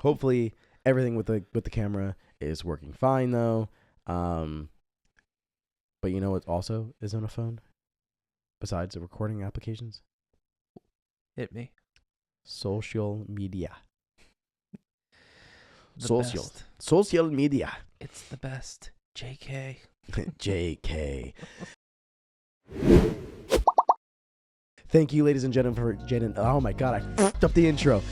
Hopefully everything with the camera is working fine though. But you know what also is on a phone besides the recording applications? Hit me. Social media. The Social. best. Social media. It's the best. JK. JK. Thank you, ladies and gentlemen, for Jaden. Oh my God, I fucked up the intro.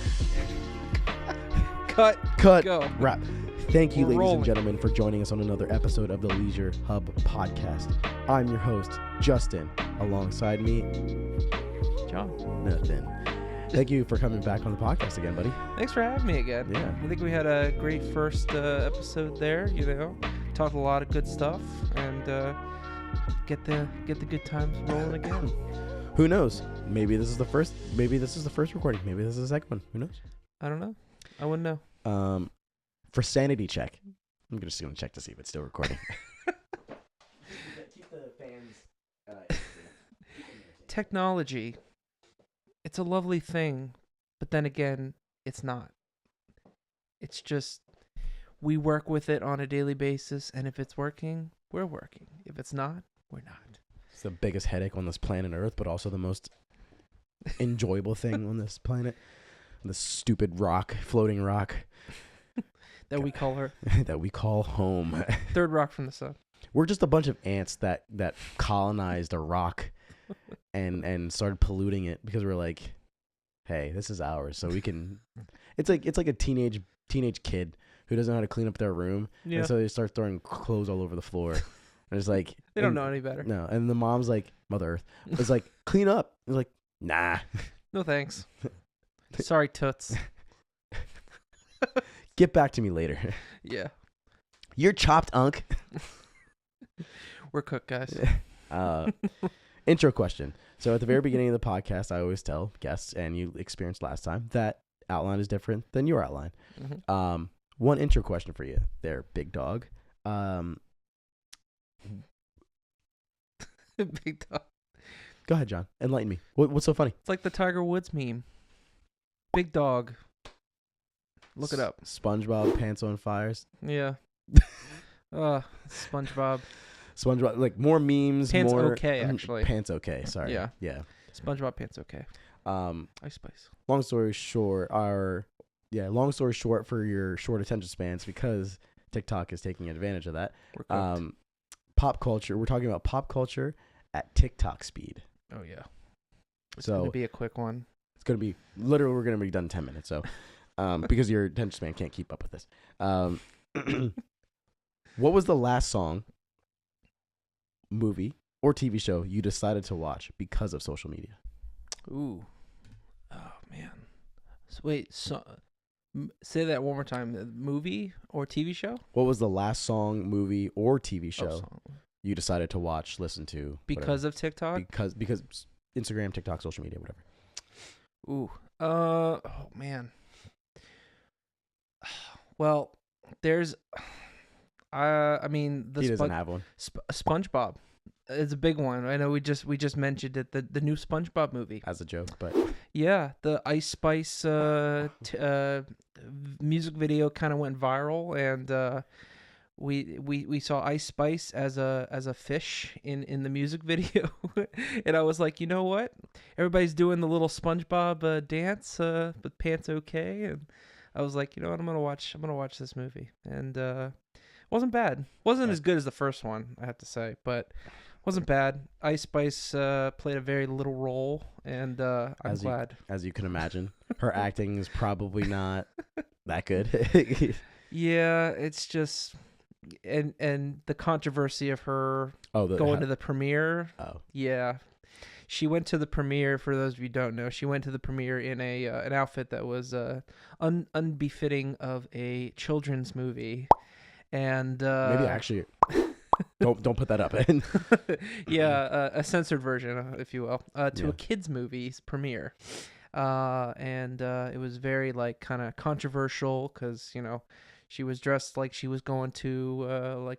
Cut. Go. Wrap. Thank you, We're ladies rolling. and gentlemen, for joining us on another episode of the Leisure Hub podcast. I'm your host, Justin. Alongside me, John. Nathan. Thank you for coming back on the podcast again, buddy. Thanks for having me again. Yeah. I think we had a great first episode there. Talked a lot of good stuff and get the good times rolling again. Who knows? Maybe this is the first. Maybe this is the first recording. Maybe this is the second one. Who knows? I don't know. I wouldn't know. For sanity check, I'm just gonna check to see if it's still recording. Keep the fans. Technology. It's a lovely thing, but then again, it's not. It's just we work with it on a daily basis, and if it's working, we're working. If it's not, we're not. It's the biggest headache on this planet Earth, but also the most enjoyable thing on this planet. The stupid rock, floating rock That we call her. that we call home. Third rock from the sun. We're just a bunch of ants that colonized a rock and started polluting it because we're like, hey, this is ours, so we can. It's like a teenage kid who doesn't know how to clean up their room, Yeah. and so they start throwing clothes all over the floor. And it's like They don't know any better. No, and the mom's like, Mother Earth is like, clean up. It's like, nah. No thanks. Sorry, toots. Get back to me later. Yeah. You're chopped, Unk. We're cooked, guys. Intro question. So at the very beginning of the podcast, I always tell guests, and you experienced last time, that outline is different than your outline. Mm-hmm. One intro question for you there, big dog. Big dog. Go ahead, John. Enlighten me. What's so funny? It's like the Tiger Woods meme. Big dog. Look it up. SpongeBob pants on fires. Yeah. SpongeBob. SpongeBob, like more memes. Pants more okay, actually. Pants okay. Sorry. Yeah. Yeah. SpongeBob pants okay. Ice Spice. Long story short, for your short attention spans, because TikTok is taking advantage of that. We're cooked. Pop culture. We're talking about pop culture at TikTok speed. Oh yeah. It's So gonna be a quick one. it's gonna be literally we're gonna be done in 10 minutes. So, because your attention span can't keep up with this. What was the last song, movie, or TV show you decided to watch because of social media? Ooh. Oh man. So, wait. Say that one more time. Movie or TV show? What was the last song, movie, or TV show song. you decided to watch, listen to? Because of TikTok? Because Instagram, TikTok, social media, whatever. Ooh. Oh man. Well, there's. I mean, He doesn't have one. SpongeBob. It's a big one. I know we just mentioned it. The new SpongeBob movie. As a joke, but Yeah, the Ice Spice music video kind of went viral, and we saw Ice Spice as a fish in the music video, and I was like, you know what? Everybody's doing the little SpongeBob dance with pants okay, and I was like, you know what? I'm gonna watch this movie, and it wasn't bad. Wasn't as good as the first one, I have to say, but wasn't bad. Ice Spice played a very little role, and I'm glad. As you can imagine, her acting is probably not that good. Yeah, it's just and the controversy of her going to the premiere. Oh. Yeah. She went to the premiere, for those of you who don't know, she went to the premiere in an outfit that was unbefitting of a children's movie. And maybe actually don't put that up in. Yeah, a censored version, if you will, to Yeah. a kids movie's premiere. And it was very kind of controversial because she was dressed like she was going to a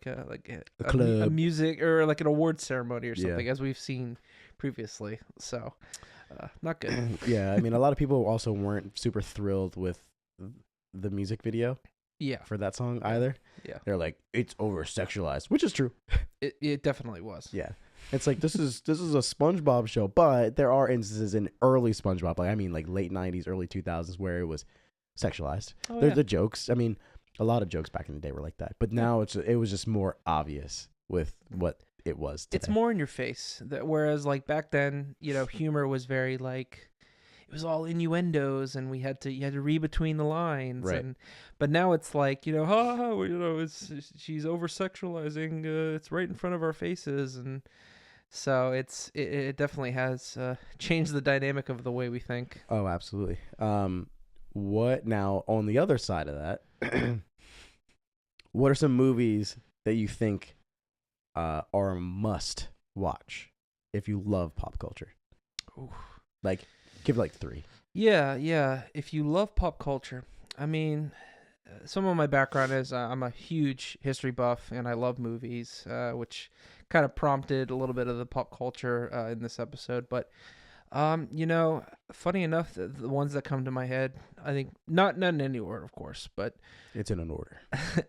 club, a music or like an award ceremony or something, Yeah. as we've seen previously. So not good. Yeah, I mean, a lot of people also weren't super thrilled with the music video Yeah. for that song either. Yeah. They're like, it's over sexualized, which is true. It definitely was. Yeah. It's like this is a SpongeBob show, but there are instances in early SpongeBob, like late 90s, early 2000s where it was sexualized. Oh, There's yeah. the jokes. I mean, a lot of jokes back in the day were like that, but now it was just more obvious with what it was today. It's more in your face. Whereas like back then, humor was very like it was all innuendos, and you had to read between the lines. Right. But now it's like she's over sexualizing. It's right in front of our faces, and so it definitely has changed the dynamic of the way we think. Oh, absolutely. What now on the other side of that? What are some movies that you think are a must watch if you love pop culture? Ooh. Like, give like 3. Yeah. If you love pop culture, I mean, some of my background is I'm a huge history buff and I love movies, which kind of prompted a little bit of the pop culture in this episode. But, funny enough, the ones that come to my head, I think, not in any order, of course, but It's in an order.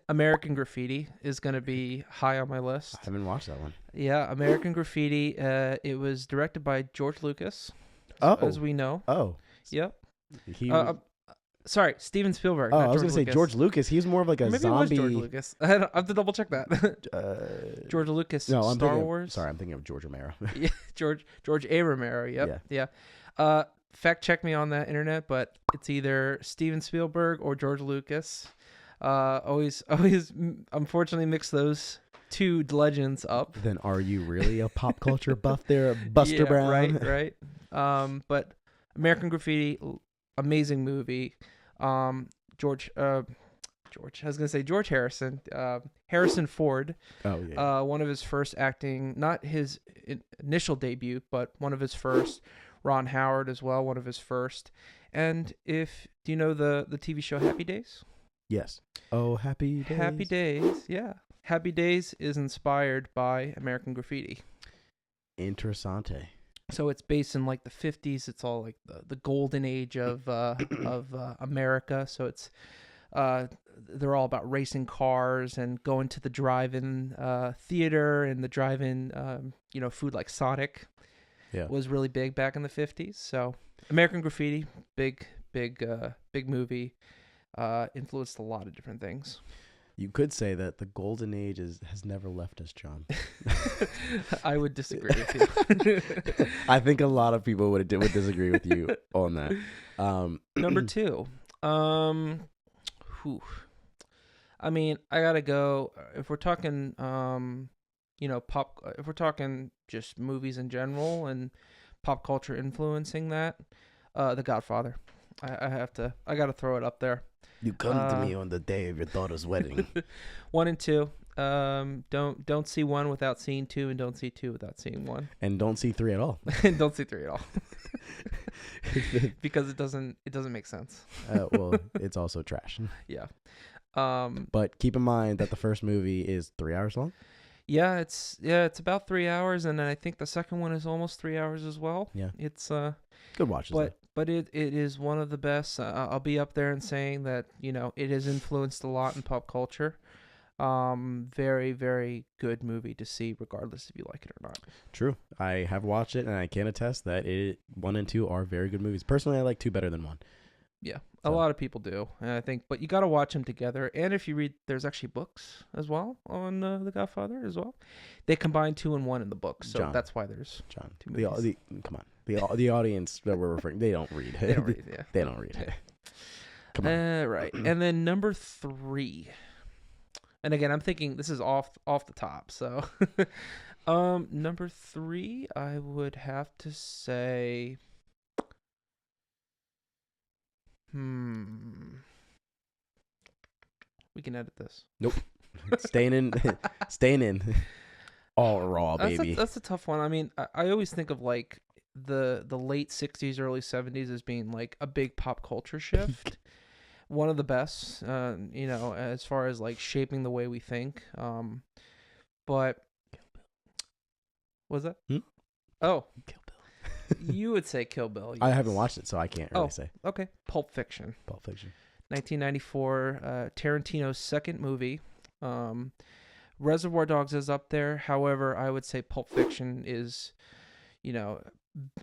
American Graffiti is going to be high on my list. I haven't watched that one. Yeah, American Graffiti. It was directed by George Lucas, as we know. Oh. Yep. He Sorry, Steven Spielberg. Oh, not I was George going to say Lucas. George Lucas. He's more of like a Maybe zombie. it was George Lucas. I have to double check that. George Lucas, No, I'm Star thinking Wars. Sorry, I'm thinking of George Romero. Yeah, George A. Romero. Yep. Yeah. Fact check me on that internet, but it's either Steven Spielberg or George Lucas. Always, unfortunately, mix those two legends up. Then are you really a pop culture buff there, Buster Yeah, Brown? Right. But American Graffiti, amazing movie. George. I was gonna say George Harrison. Harrison Ford. Oh yeah. One of his first acting, not his initial debut, but one of his first. Ron Howard as well, one of his first. And do you know the TV show Happy Days? Yes. Oh, Happy Days. Happy Days, yeah. Happy Days is inspired by American Graffiti. Interessante. So it's based in like the 50s. It's all like the golden age of America. So it's they're all about racing cars and going to the drive-in theater and the drive-in food like Sonic. Yeah. Was really big back in the 50s. So American Graffiti, big movie, influenced a lot of different things. You could say that the golden age has never left us, John. I would disagree with you. I think a lot of people would disagree with you on that. Number 2. I mean, I gotta go. If we're talking, if we're talking just movies in general and pop culture influencing that, The Godfather. I gotta throw it up there. You come to me on the day of your daughter's wedding. 1 and 2. Don't see 1 without seeing 2, and don't see 2 without seeing 1. And don't see 3 at all. And don't see 3 at all. Because it doesn't make sense. Well, it's also trash. Yeah. But keep in mind that the first movie is 3 hours long. Yeah, it's about 3 hours, and I think the second one is almost 3 hours as well. Yeah. It's good watches. but it is one of the best. I'll be up there and saying that it has influenced a lot in pop culture. Very, very good movie to see, regardless if you like it or not. True. I have watched it, and I can attest that 1 and 2 are very good movies. Personally, I like 2 better than 1. Yeah, So. a lot of people do, and I think, but you got to watch them together. And if you read, there's actually books as well on The Godfather as well. They combine 2 and 1 in the book, so John. that's why there's John, 2 movies. come on. The audience that we're referring, they don't read. They don't read, yeah. They don't read. Come on. Right, and then number 3. And again, I'm thinking this is off the top. So, number 3, I would have to say, we can edit this. Nope. Staying in. All raw, baby. That's a tough one. I mean, I always think of like the late 60s, early 70s as being like a big pop culture shift. One of the best, as far as like shaping the way we think. But was that? Oh, Kill Bill. You would say Kill Bill. Yes. I haven't watched it, so I can't really say. Okay, Pulp Fiction. Pulp Fiction. 1994, Tarantino's second movie. Reservoir Dogs is up there. However, I would say Pulp Fiction is,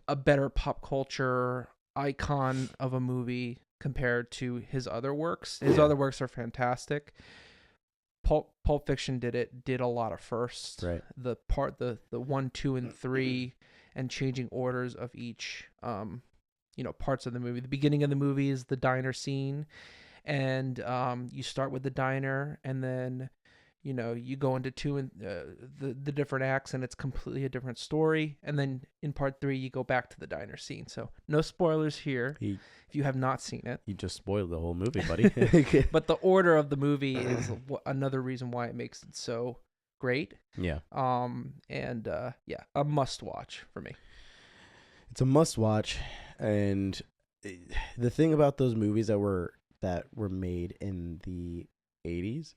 a better pop culture icon of a movie compared to his other works. His other works are fantastic. Pulp Fiction did a lot of firsts. Right. The 1, 2, and 3, and changing orders of each, parts of the movie. The beginning of the movie is the diner scene, and you start with the diner, and then you go into two and the different acts, and it's completely a different story. And then in part 3, you go back to the diner scene. So no spoilers here if you have not seen it. You just spoiled the whole movie, buddy. But the order of the movie is another reason why it makes it so great. Yeah. A must watch for me. It's a must watch, and the thing about those movies that were made in the 80s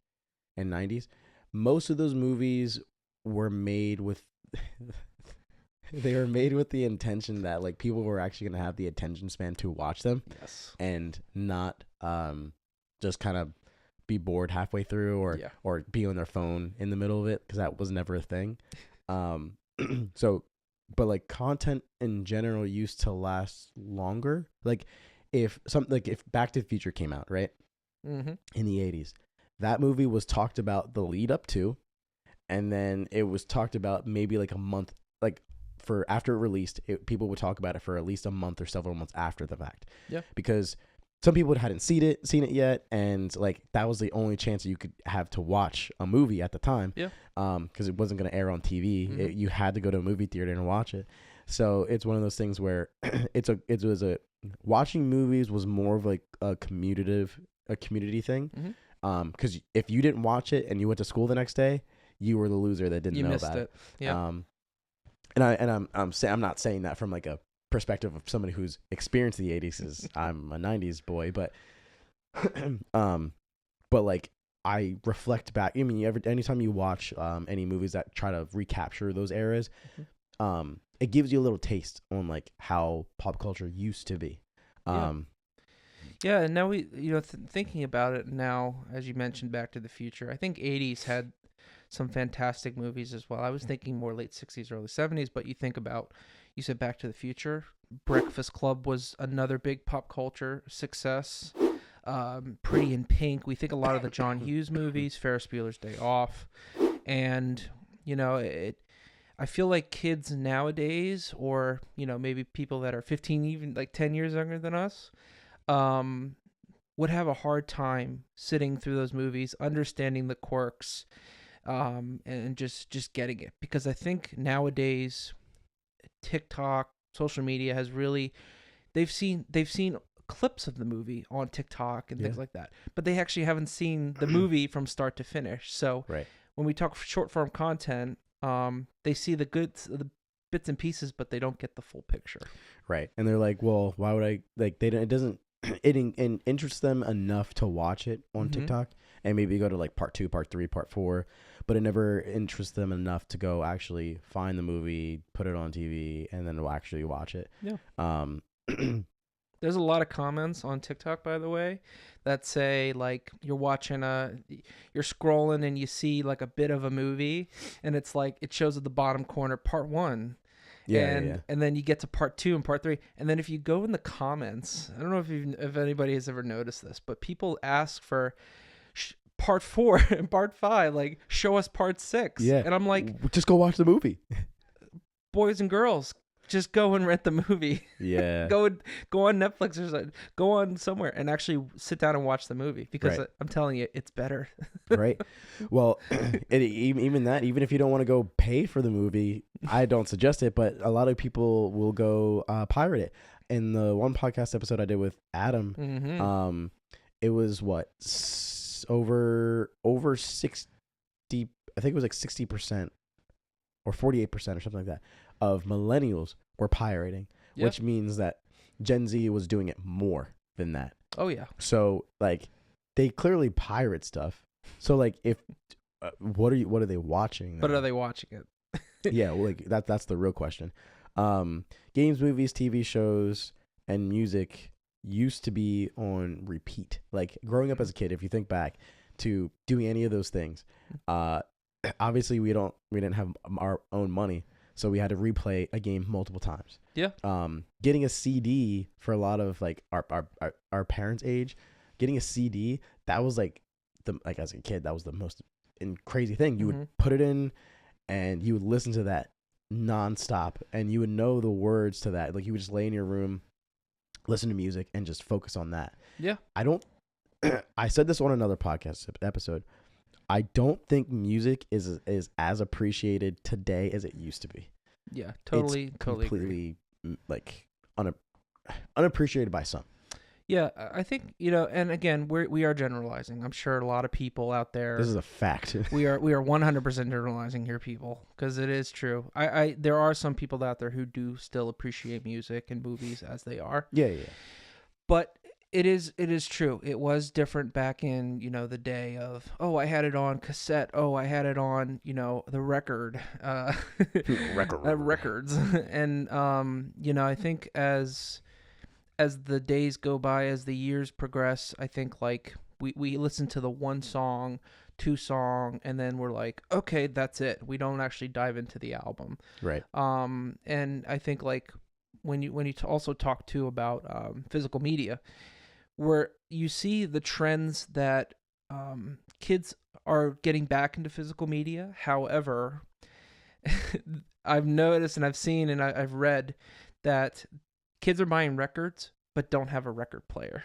and 90s, most of those movies were made with they were made with the intention that like people were actually going to have the attention span to watch them. Yes. And not just kind of be bored halfway through or be on their phone in the middle of it, because that was never a thing. But like content in general used to last longer. Like if Back to the Future came out, right? Mm-hmm. In the 80s, that movie was talked about the lead up to, and then it was talked about maybe like a month, like for after it released, people would talk about it for at least a month or several months after the fact. Yeah. Because some people hadn't seen it yet, and like that was the only chance you could have to watch a movie at the time. Yeah. Because it wasn't going to air on TV. Mm-hmm. You had to go to a movie theater and watch it. So it's one of those things where watching movies was more of like a community thing. Mm-hmm. Because if you didn't watch it and you went to school the next day, you were the loser that didn't know about it. Yeah. I'm not saying that from like a perspective of somebody who's experienced the 80s, because I'm a 90s boy, but like I reflect back. I mean, anytime you watch any movies that try to recapture those eras, mm-hmm. It gives you a little taste on like how pop culture used to be. Yeah, and now we, thinking about it now, as you mentioned, Back to the Future, I think 80s had some fantastic movies as well. I was thinking more late 60s, early 70s, but you think about, you said Back to the Future. Breakfast Club was another big pop culture success. Pretty in Pink. We think a lot of the John Hughes movies, Ferris Bueller's Day Off. And, I feel like kids nowadays, or, maybe people that are 15, even like 10 years younger than us, would have a hard time sitting through those movies, understanding the quirks, and just getting it. Because I think nowadays TikTok, social media has really, they've seen clips of the movie on TikTok and things like that, but they actually haven't seen the movie from start to finish. So when we talk short form content, they see the bits and pieces, but they don't get the full picture. Right. And they're like, well, why would I, like, it doesn't interests them enough to watch it on Mm-hmm. TikTok and maybe go to like part 2, part 3, part 4, but it never interests them enough to go actually find the movie, put it on TV, and then actually watch it. Yeah. There's a lot of comments on TikTok, by the way, that say like you're scrolling and you see like a bit of a movie, and it's like it shows at the bottom corner part 1. And then you get to part 2 and part 3, and then if you go in the comments, I don't know if anybody has ever noticed this, but people ask for part 4 and part 5, like show us part 6. Yeah. And I'm like, just go watch the movie. Boys and girls, just go and rent the movie. Yeah. Go on Netflix or something. Go on somewhere and actually sit down and watch the movie, because I'm telling you, it's better. Right. Well, even if you don't want to go pay for the movie, I don't suggest it, but a lot of people will go pirate it. In the one podcast episode I did with Adam, mm-hmm. It was over 60, I think it was like 60% or 48% or something like that of millennials were pirating, which means that Gen Z was doing it more than that. Oh yeah. So like they clearly pirate stuff. So like if what are they watching? But are they watching it? Yeah, well, like that's the real question. Games, movies, TV shows, and music used to be on repeat. Like growing up as a kid, if you think back to doing any of those things, obviously we didn't have our own money, so we had to replay a game multiple times. Yeah. Getting a CD for a lot of like our parents' age, getting a CD, that was like as a kid, that was the most crazy thing. You would put it in and you would listen to that nonstop, and you would know the words to that. Like you would just lay in your room, listen to music, and just focus on that. Yeah. I said this on another podcast episode. I don't think music is as appreciated today as it used to be. Yeah, totally Completely agree. Like unappreciated by some. Yeah, I think, and again, we are generalizing. I'm sure a lot of people out there. This is a fact. we are 100% generalizing here, people, because it is true. There are some people out there who do still appreciate music and movies as they are. Yeah. But it is true. It was different back in, the day of, I had it on cassette. I had it on, the record. Records. And, I think as the days go by, as the years progress, I think like we listen to the one song, two song, and then we're like, okay, that's it. We don't actually dive into the album. Right. And I think like when you also talk too about physical media, where you see the trends that kids are getting back into physical media. However, I've noticed and I've seen and I've read that kids are buying records but don't have a record player.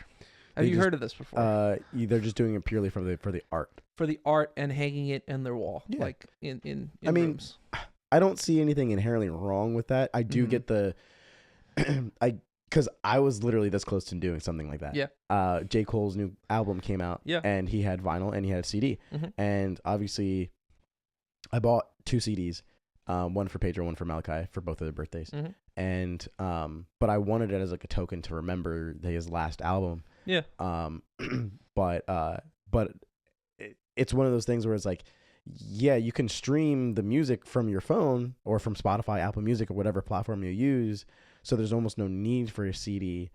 Have you heard of this before? They're just doing it purely for the art. For the art and hanging it in their wall, like in rooms. I don't see anything inherently wrong with that. I do get the because I was literally this close to doing something like that. Yeah. J. Cole's new album came out. Yeah. And he had vinyl and he had a CD. And obviously, I bought 2 CDs, one for Pedro, one for Malachi, for both of their birthdays. And but I wanted it as like a token to remember his last album. Yeah. But it's one of those things where it's like, yeah, you can stream the music from your phone or from Spotify, Apple Music, or whatever platform you use. So there's almost no need for a CD.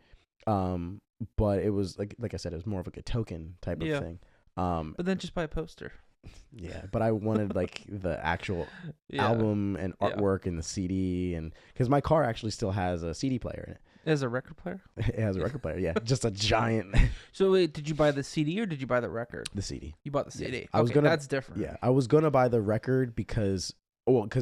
But it was like I said, it was more of like a token type of thing. But then just buy a poster. Yeah, but I wanted like the actual album and artwork and the CD, and because my car actually still has a CD player in it. It has a record player? It has a record player, yeah. Just a giant. So wait, did you buy the CD or did you buy the record? The CD. You bought the CD. Yeah. That's different. Yeah, I was gonna buy the record because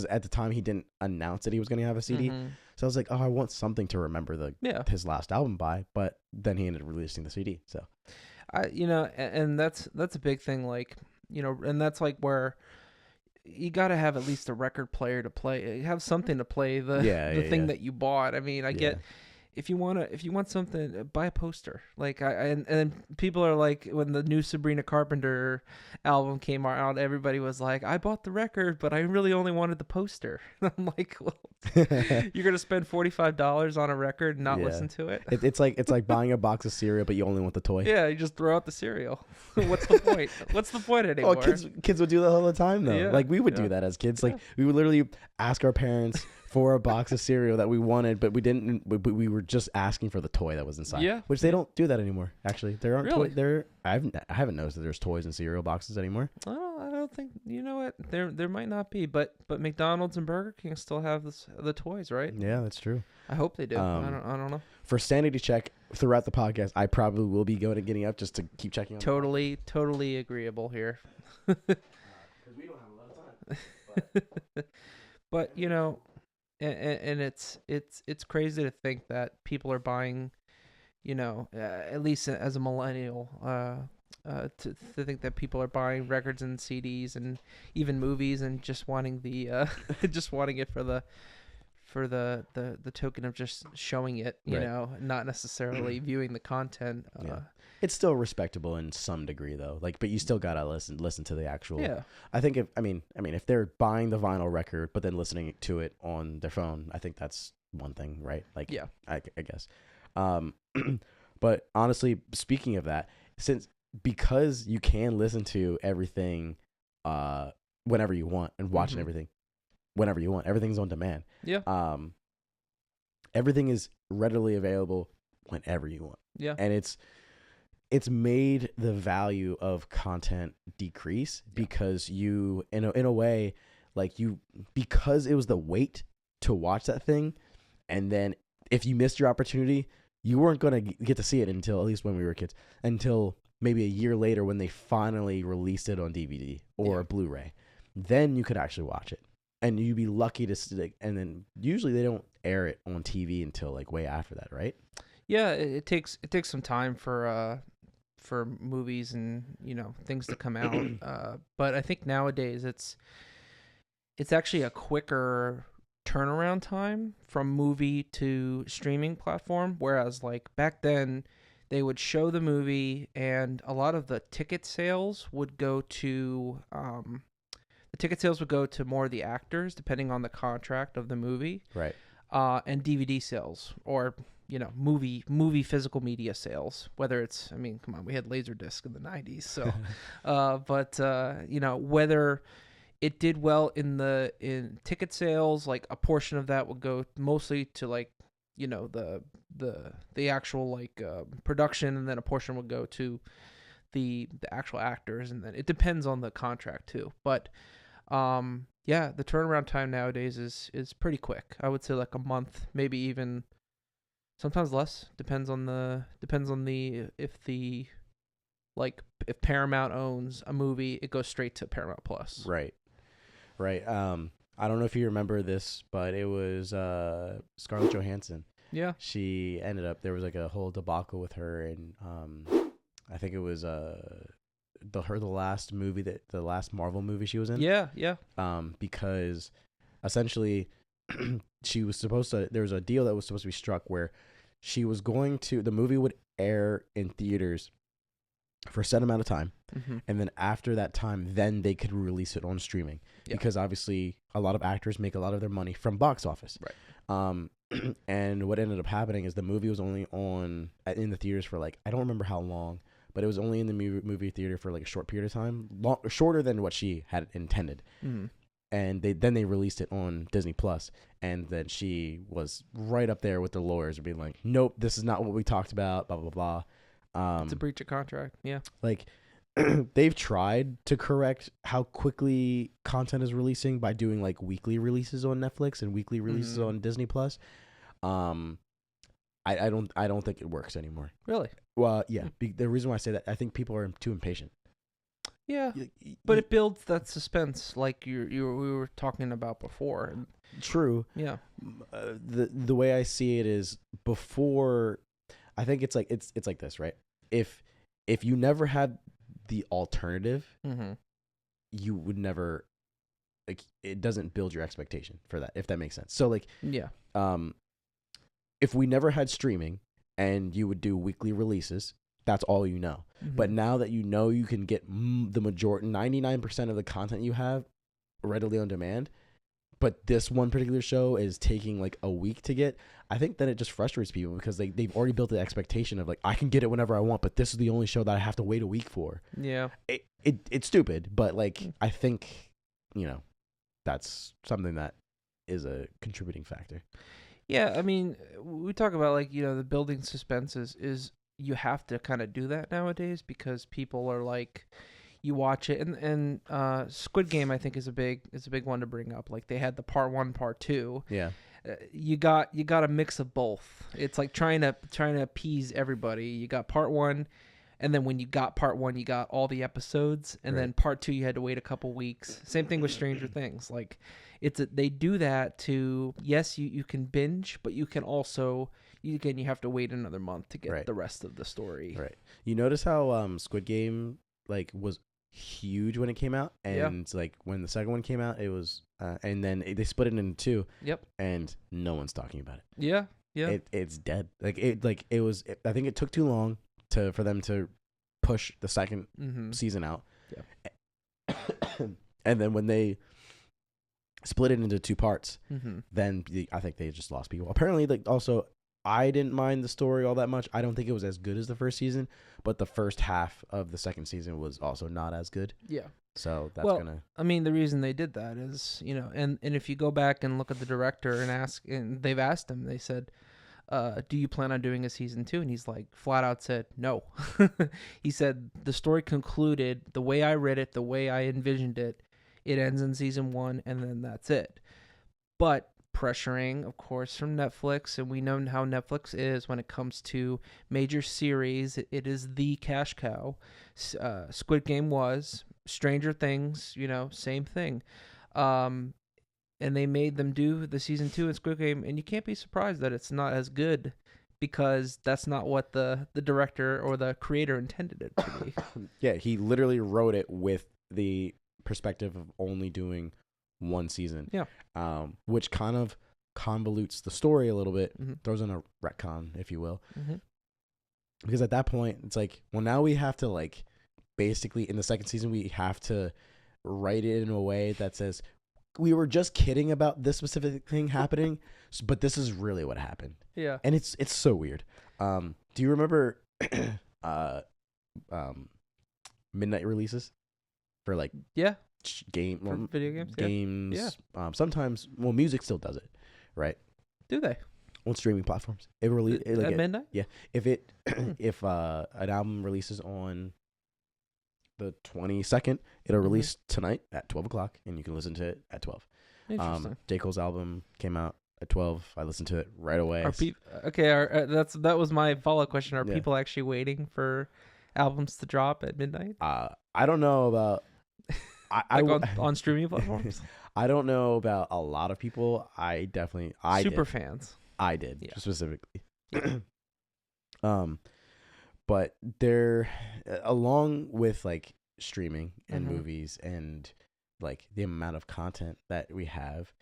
at the time he didn't announce that he was gonna have a CD. So I was like, I want something to remember his last album by. But then he ended up releasing the CD. So, and that's a big thing. Like, and that's like where you got to have at least a record player to play. Have something to play the thing that you bought. I mean, I get. If you want something, buy a poster. Like and people are like, when the new Sabrina Carpenter album came out, everybody was like, I bought the record, but I really only wanted the poster. I'm like, well, you're gonna spend $45 on a record and not listen to it. It's like buying a box of cereal, but you only want the toy. Yeah, you just throw out the cereal. What's the point? What's the point anymore? Oh, kids would do that all the time though. Like we would do that as kids. Like we would literally ask our parents for a box of cereal that we wanted, but we didn't. We were just asking for the toy that was inside. Yeah, which they don't do that anymore. Actually, there aren't toys. I haven't noticed that there's toys in cereal boxes anymore. Oh, I don't think. You know what? There might not be, but McDonald's and Burger King still have the toys, right? Yeah, that's true. I hope they do. I don't know. For sanity check throughout the podcast, I probably will be going and getting up just to keep checking on. Totally agreeable here. Because we don't have a lot of time. But and it's crazy to think that people are buying, at least as a millennial, to think that people are buying records and CDs and even movies and just wanting just wanting it for the token of just showing it, not necessarily viewing the content. It's still respectable in some degree though. Like, but you still gotta listen to the actual. Yeah. I think if they're buying the vinyl record but then listening to it on their phone, I think that's one thing, right? Like, yeah, I guess. But honestly, speaking of that, because you can listen to everything, whenever you want and watch everything, whenever you want, everything's on demand. Yeah. Everything is readily available whenever you want. Yeah. And it's made the value of content decrease because you in a way, like, you, because it was the wait to watch that thing, and then if you missed your opportunity, you weren't going to get to see it until, at least when we were kids, until maybe a year later when they finally released it on DVD or Blu-ray. Then you could actually watch it, and you'd be lucky to see. And then usually they don't air it on TV until like way after that, right? Yeah, it takes some time for movies and, you know, things to come out. But I think nowadays it's actually a quicker turnaround time from movie to streaming platform, whereas like back then they would show the movie and a lot of the ticket sales would go to more of the actors depending on the contract of the movie, Right. and DVD sales, or, you know, movie physical media sales, whether it's, I mean, come on, we had Laserdisc in the 90s, so but you know, whether it did well in ticket sales, like a portion of that would go mostly to, like, you know, the actual like production, and then a portion would go to the actual actors, and then it depends on the contract too. But yeah, the turnaround time nowadays is pretty quick. I would say like a month, maybe even sometimes less. Depends on the if Paramount owns a movie, it goes straight to Paramount Plus. Right. I don't know if you remember this, but it was Scarlett Johansson. Yeah. She ended up, there was like a whole debacle with her, and I think it was the last Marvel movie she was in. Yeah. Because essentially she was supposed to, there was a deal that was supposed to be struck where she was going to, the movie would air in theaters for a set amount of time, and then after that time, then they could release it on streaming, because obviously a lot of actors make a lot of their money from box office. Right. And what ended up happening is the movie was only on in the theaters for like, I don't remember how long, but it was only in the movie theater for like a short period of time, shorter than what she had intended. And they released it on Disney Plus, and then she was right up there with the lawyers being like, nope, this is not what we talked about, blah blah blah. It's a breach of contract. Yeah. Like, they've tried to correct how quickly content is releasing by doing like weekly releases on Netflix and weekly releases on Disney Plus. I don't think it works anymore. Really? Well, yeah. The reason why I say that, I think people are too impatient. Yeah, but it builds that suspense, like we were talking about before. True. Yeah. The way I see it is, before, I think it's like this, right? If you never had the alternative, you would never, like, it doesn't build your expectation for that, if that makes sense. So like, yeah. If we never had streaming and you would do weekly releases, that's all you know. But now that you know you can get the majority, 99% of the content you have readily on demand, but this one particular show is taking like a week to get, I think that it just frustrates people, because they've already built the expectation of like, I can get it whenever I want, but this is the only show that I have to wait a week for. Yeah. It's stupid, but like, I think, you know, that's something that is a contributing factor. Yeah, I mean, we talk about, like, you know, the building suspense is you have to kind of do that nowadays, because people are like, you watch it, and Squid Game, I think, is a big one to bring up. Like, they had the part 1, part 2. Yeah. You got a mix of both. It's like trying to appease everybody. You got part 1, and then when you got part 1, you got all the episodes, and then part 2 you had to wait a couple weeks. Same thing with Stranger Things. Like, they do that to, yes, you can binge, but you can also, you have to wait another month to get the rest of the story. Right. You notice how Squid Game like was huge when it came out, and like when the second one came out, it was and then they split it into 2. Yep. And no one's talking about it. Yeah. Yeah. It's dead. I think it took too long for them to push the second season out. Yeah. And then when they split it into 2 parts, then I think they just lost people. Apparently, like, also, I didn't mind the story all that much. I don't think it was as good as the first season, but the first half of the second season was also not as good. Yeah. So that's I mean, the reason they did that is, you know, and if you go back and look at the director and ask, and they've asked him, they said, do you plan on doing a season 2? And he's like, flat out said, no. He said, the story concluded the way I read it, the way I envisioned it. It ends in season 1, and then that's it. But pressuring, of course, from Netflix, and we know how Netflix is when it comes to major series. It is the cash cow. Squid Game was. Stranger Things, same thing. And they made them do the season 2 in Squid Game, and you can't be surprised that it's not as good, because that's not what the director or the creator intended it to be. Yeah, he literally wrote it with the perspective of only doing one season. Yeah. Which kind of convolutes the story a little bit, Mm-hmm. throws in a retcon, if you will. Mm-hmm. Because at that point, it's like, well, now we have to, like, basically, in the second season, we have to write it in a way that says, we were just kidding about this specific thing happening, but this is really what happened. Yeah. And it's so weird. Do you remember midnight releases for, like, Yeah. game Video games? games? Yeah. Sometimes, well, music still does it, right? Do they? On streaming platforms, it release At midnight? if it if an album releases on the 22nd, it'll release tonight at 12 o'clock, and you can listen to it at 12. Interesting. J. Cole's album came out at 12. I listened to it right away. That was my follow-up question. Are Yeah. people actually waiting for albums to drop at midnight? I don't know about On streaming platforms? I don't know about a lot of people. I Super fans. I did, Yeah. specifically. But they're, along with, like, streaming and movies and, like, the amount of content that we have,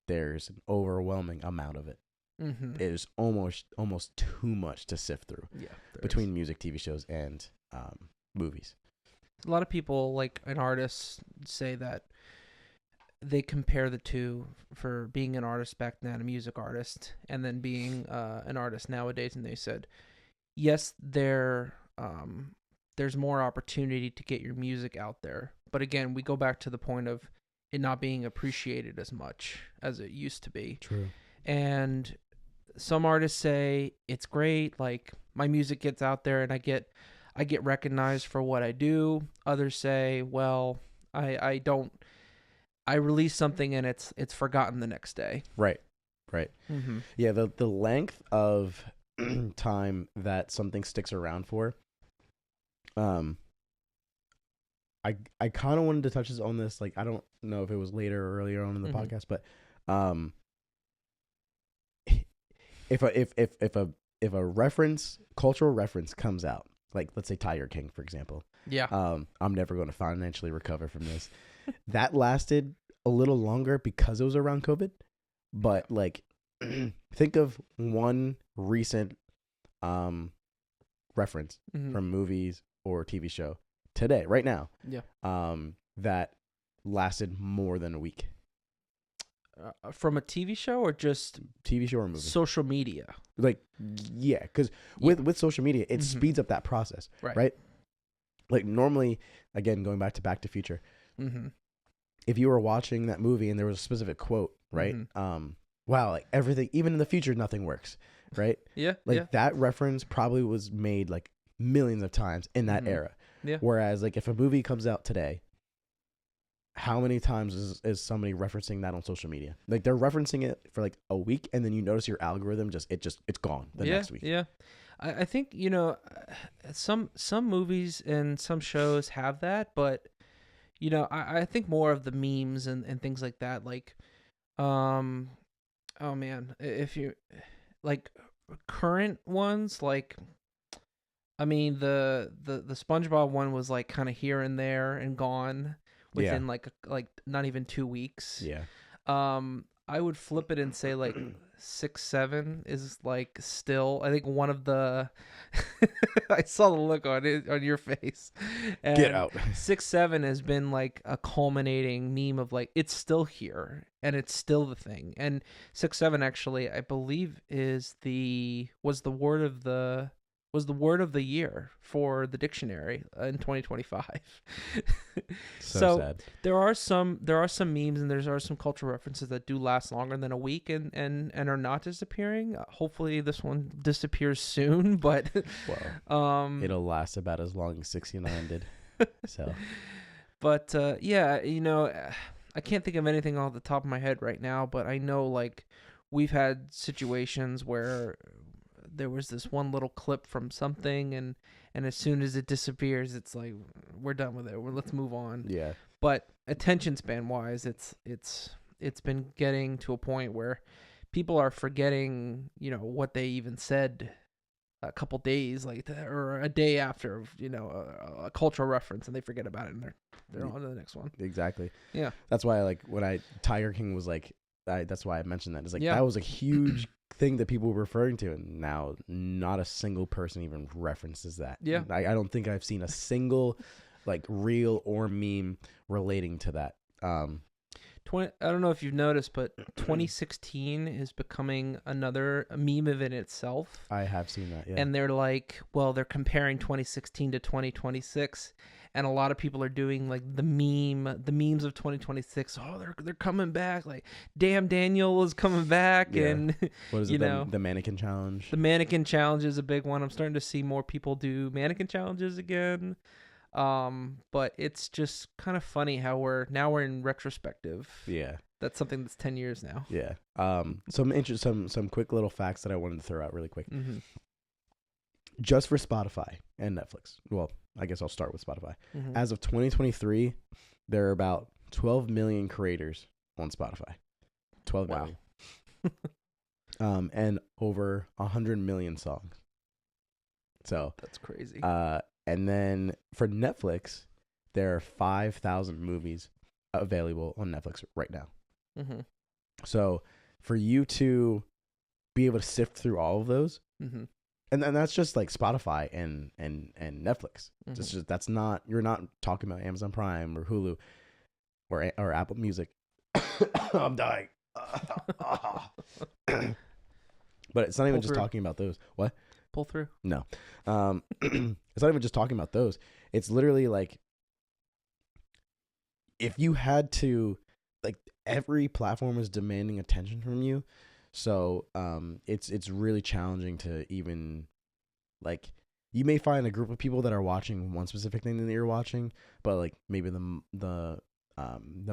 there's an overwhelming amount of it. Mm-hmm. It is almost too much to sift through Yeah. between music, TV shows, and movies. A lot of people, like an artist, say that they compare the two for being an artist back then, a music artist, and then being an artist nowadays. And they said, yes, there's more opportunity to get your music out there. But again, we go back to the point of it not being appreciated as much as it used to be. True. And some artists say it's great, like my music gets out there and I get recognized for what I do. Others say, well, I release something and it's forgotten the next day. Right. Mm-hmm. Yeah, the length of time that something sticks around for. I kind of wanted to touch on this. Like, I don't know if it was later or earlier on in the podcast, but if a cultural reference comes out, like, let's say Tiger King, for example. Yeah. I'm never going to financially recover from this. That lasted a little longer because it was around COVID. But, like, think of one recent reference from movies or TV show today, right now. Yeah. That lasted more than a week. From a TV show or just TV show or movie? social media? Like, yeah, because with social media, it speeds up that process, right? Like, normally, again, going back to Future, if you were watching that movie and there was a specific quote, right? Wow, like, everything, even in the future, nothing works, right? Yeah. Like, that reference probably was made, like, millions of times in that era. Yeah. Whereas, like, if a movie comes out today, how many times is somebody referencing that on social media? Like, they're referencing it for, like, a week, and then you notice your algorithm it's gone the next week. Yeah. I think, some movies and some shows have that, but I think more of the memes and things like that, like oh man, if you like current ones, like I mean the SpongeBob one was like kind of here and there and gone within like not even 2 weeks. Yeah. I would flip it and say like 6, 7 is like still, I think, one of the I saw the look on your face. And Get out. 6, 7 has been like a culminating meme of like it's still here and it's still the thing. And 6, 7 actually I believe was the word of the was the word of the year for the dictionary in 2025. So sad. there are some memes and there are some cultural references that do last longer than a week and are not disappearing. Hopefully this one disappears soon, but Well, it'll last about as long as 69 did. So, but yeah, you know, I can't think of anything off the top of my head right now, but I know like we've had situations where there was this one little clip from something and as soon as it disappears, it's like we're done with it. Let's move on. yeah. But attention span wise, it's been getting to a point where people are forgetting, you know, what they even said a couple days like that, or a day after, you know, a cultural reference, and they forget about it and they're on to the next one. Exactly. Yeah. That's why, like, when Tiger King was like, that's why I mentioned that. It's like, Yeah. that was a huge thing that people were referring to, and now not a single person even references that. Yeah. I don't think I've seen a single, like, reel or meme relating to that. I don't know if you've noticed, but 2016 is becoming another meme in itself. I have seen that, yeah. And they're like, well, they're comparing 2016 to 2026, and a lot of people are doing like the memes of 2026. Oh, they're coming back. Like, damn, Daniel is coming back, Yeah. and What is you it? know, The mannequin challenge. the mannequin challenge is a big one. I'm starting to see more people do mannequin challenges again. But it's just kind of funny how we're in retrospective. Yeah. That's something that's 10 years now. Yeah. Some quick little facts that I wanted to throw out really quick. Mm-hmm. Just for Spotify and Netflix. Well, I guess I'll start with Spotify. Mm-hmm. As of 2023, there are about 12 million creators on Spotify. 12 Wow. million. And over 100 million songs. So That's crazy. And then for Netflix, there are 5,000 movies available on Netflix right now. Mm-hmm. So for you to be able to sift through all of those, Mm-hmm. and that's just like Spotify and Netflix. Mm-hmm. Just that's not, you're not talking about Amazon Prime or Hulu or Apple Music. I'm dying. But it's not even just talking about those. What? Pull through. No. It's not even just talking about those. It's literally like, if you had to, like, every platform is demanding attention from you. So it's really challenging to even, like, you may find a group of people that are watching one specific thing that you're watching, but like maybe the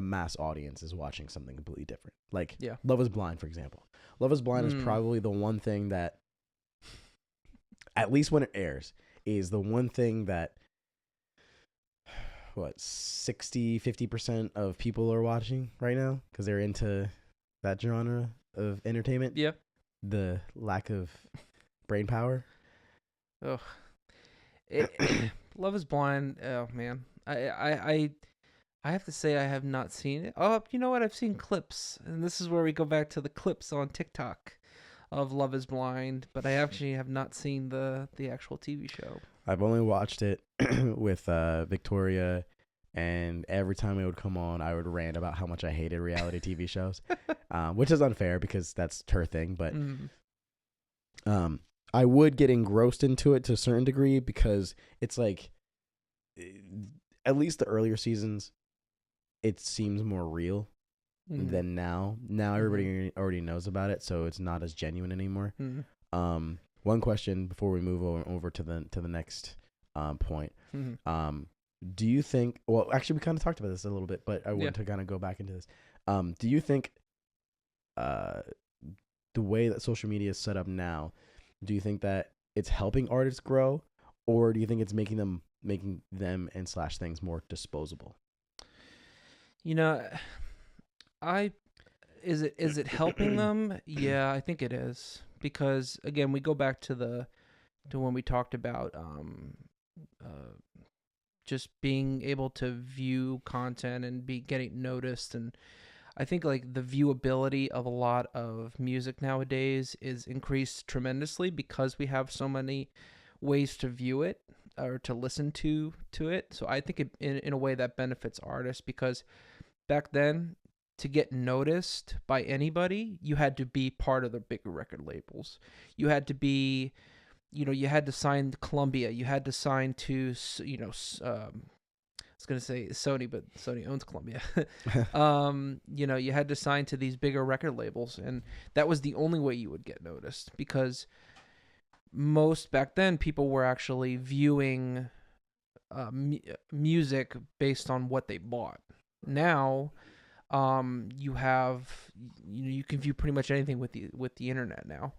mass audience is watching something completely different. Like, Yeah. Love is Blind, for example. Love is Blind is probably the one thing that, at least when it airs, is the one thing that, 50% of people are watching right now because they're into that genre of entertainment. Yeah. The lack of brain power. Ugh. Love is Blind. Oh man, I have to say I have not seen it. Oh, you know what? I've seen clips, and this is where we go back to the clips on TikTok of Love is Blind, but I actually have not seen the actual TV show. I've only watched it with Victoria, and every time it would come on, I would rant about how much I hated reality TV shows, which is unfair because that's her thing. But I would get engrossed into it to a certain degree because it's like, at least the earlier seasons, it seems more real than now. Now everybody already knows about it, so it's not as genuine anymore. One question before we move over to the next point. Do you think? Well, actually, we kind of talked about this a little bit, but I want to kind of go back into this. Do you think the way that social media is set up now, do you think that it's helping artists grow, or do you think it's making them and / things more disposable? You know, is it helping them? Yeah, I think it is, because again, we go back to when we talked about just being able to view content and be getting noticed, and I think like the viewability of a lot of music nowadays is increased tremendously because we have so many ways to view it or to listen to it. So I think it, in a way that benefits artists, because back then, to get noticed by anybody, you had to be part of the bigger record labels. You had to be you had to sign to Columbia, you had to sign to I was gonna say Sony, but Sony owns Columbia. You had to sign to these bigger record labels, and that was the only way you would get noticed, because most back then people were actually viewing music based on what they bought. Now, you can view pretty much anything with the internet now,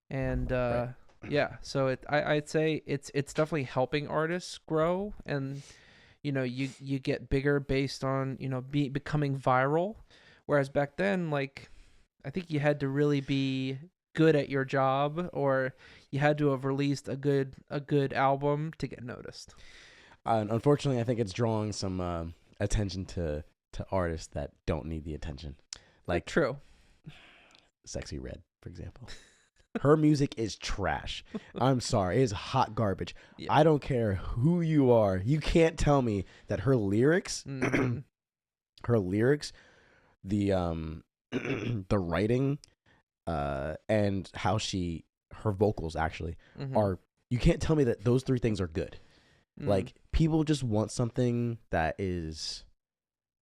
and Right. yeah, so I'd say it's definitely helping artists grow, and you get bigger based on becoming viral, whereas back then, like, I think you had to really be good at your job, or you had to have released a good album to get noticed. Unfortunately, I think it's drawing some attention to artists that don't need the attention, like True. Sexy Red, for example. Her music is trash. I'm sorry, it is hot garbage. Yeah. I don't care who you are. You can't tell me that her lyrics, Mhm. her lyrics, the the writing, and how her vocals actually Mhm. are. You can't tell me that those three things are good. Mhm. Like, people just want something that is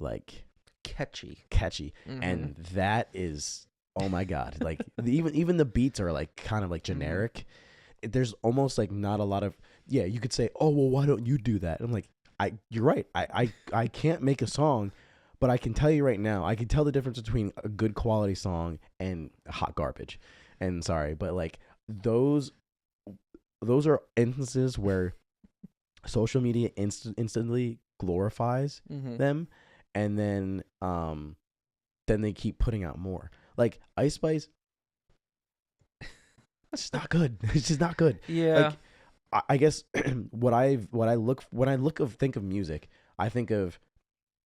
like Catchy. catchy, Mhm. and that is, oh my god, like even the beats are like kind of like generic. There's almost like not a lot of, yeah, you could say, oh well, why don't you do that? I'm like, you're right, I can't make a song, but I can tell you right now, I can tell the difference between a good quality song and hot garbage. And sorry, but like those are instances where social media instantly glorifies Mhm. them, and then they keep putting out more. Like Ice Spice, it's just not good. It's just not good. Yeah. Like, I guess when I think of music, I think of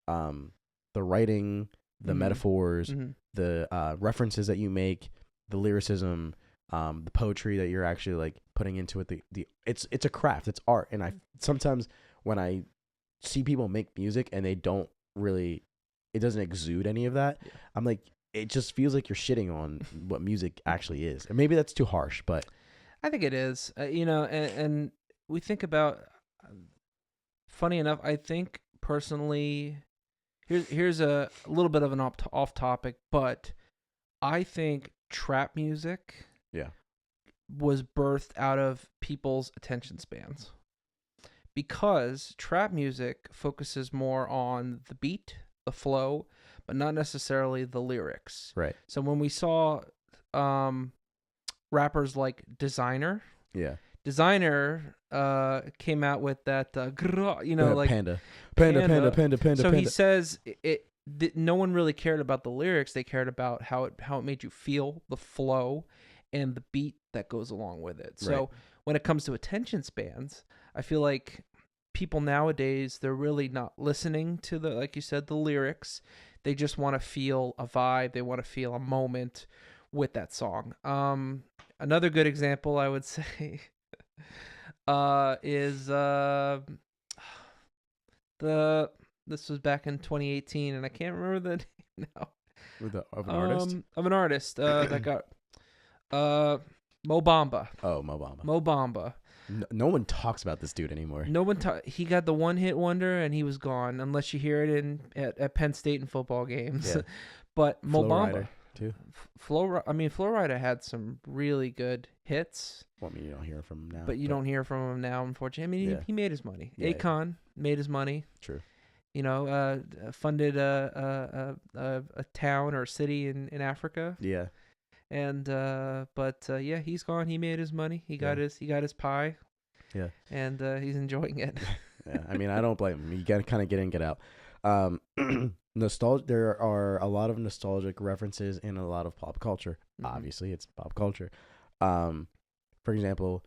the writing, the Mhm. metaphors, Mhm. the references that you make, the lyricism, the poetry that you're actually like putting into it. It's a craft, it's art, and I sometimes when I see people make music and they don't really, it doesn't exude any of that. Yeah. I'm like, it just feels like you're shitting on what music actually is, and maybe that's too harsh, but I think it is. And we think about. Funny enough, I think personally, here's a little bit of an off topic, but I think trap music yeah, was birthed out of people's attention spans, because trap music focuses more on the beat, the flow, but not necessarily the lyrics. right, So when we saw rappers like yeah, came out with that like panda, panda, panda, panda, panda, so he panda. says no one really cared about the lyrics. They cared about how it made you feel, the flow, and the beat that goes along with it. So Right. when it comes to attention spans, I feel like people nowadays, they're really not listening to the, like you said, the lyrics. They just want to feel a vibe. They want to feel a moment with that song. Another good example, I would say, is this was back in 2018, and I can't remember the name now. Of an artist? Of an artist that got Mo Bamba. Oh, Mo Bamba. Mo Bamba. No one talks about this dude anymore. No one. He got the one hit wonder, and he was gone. Unless you hear it at Penn State in football games. Yeah. But Mo Flo Bamba, Rida, too. Flo Rida had some really good hits, Well, I mean, you don't hear from him now. but you don't hear from him now, unfortunately. I mean, Yeah. he made his money. Yeah, Akon made his money. True. Funded a town or city in Africa, Yeah. and yeah, he's gone. He made his money. He got his pie. Yeah. And he's enjoying it. Yeah. I mean, I don't blame him. You got to kind of get in, get out. Nostalgia. There are a lot of nostalgic references in a lot of pop culture. Mhm. Obviously, it's pop culture. For example,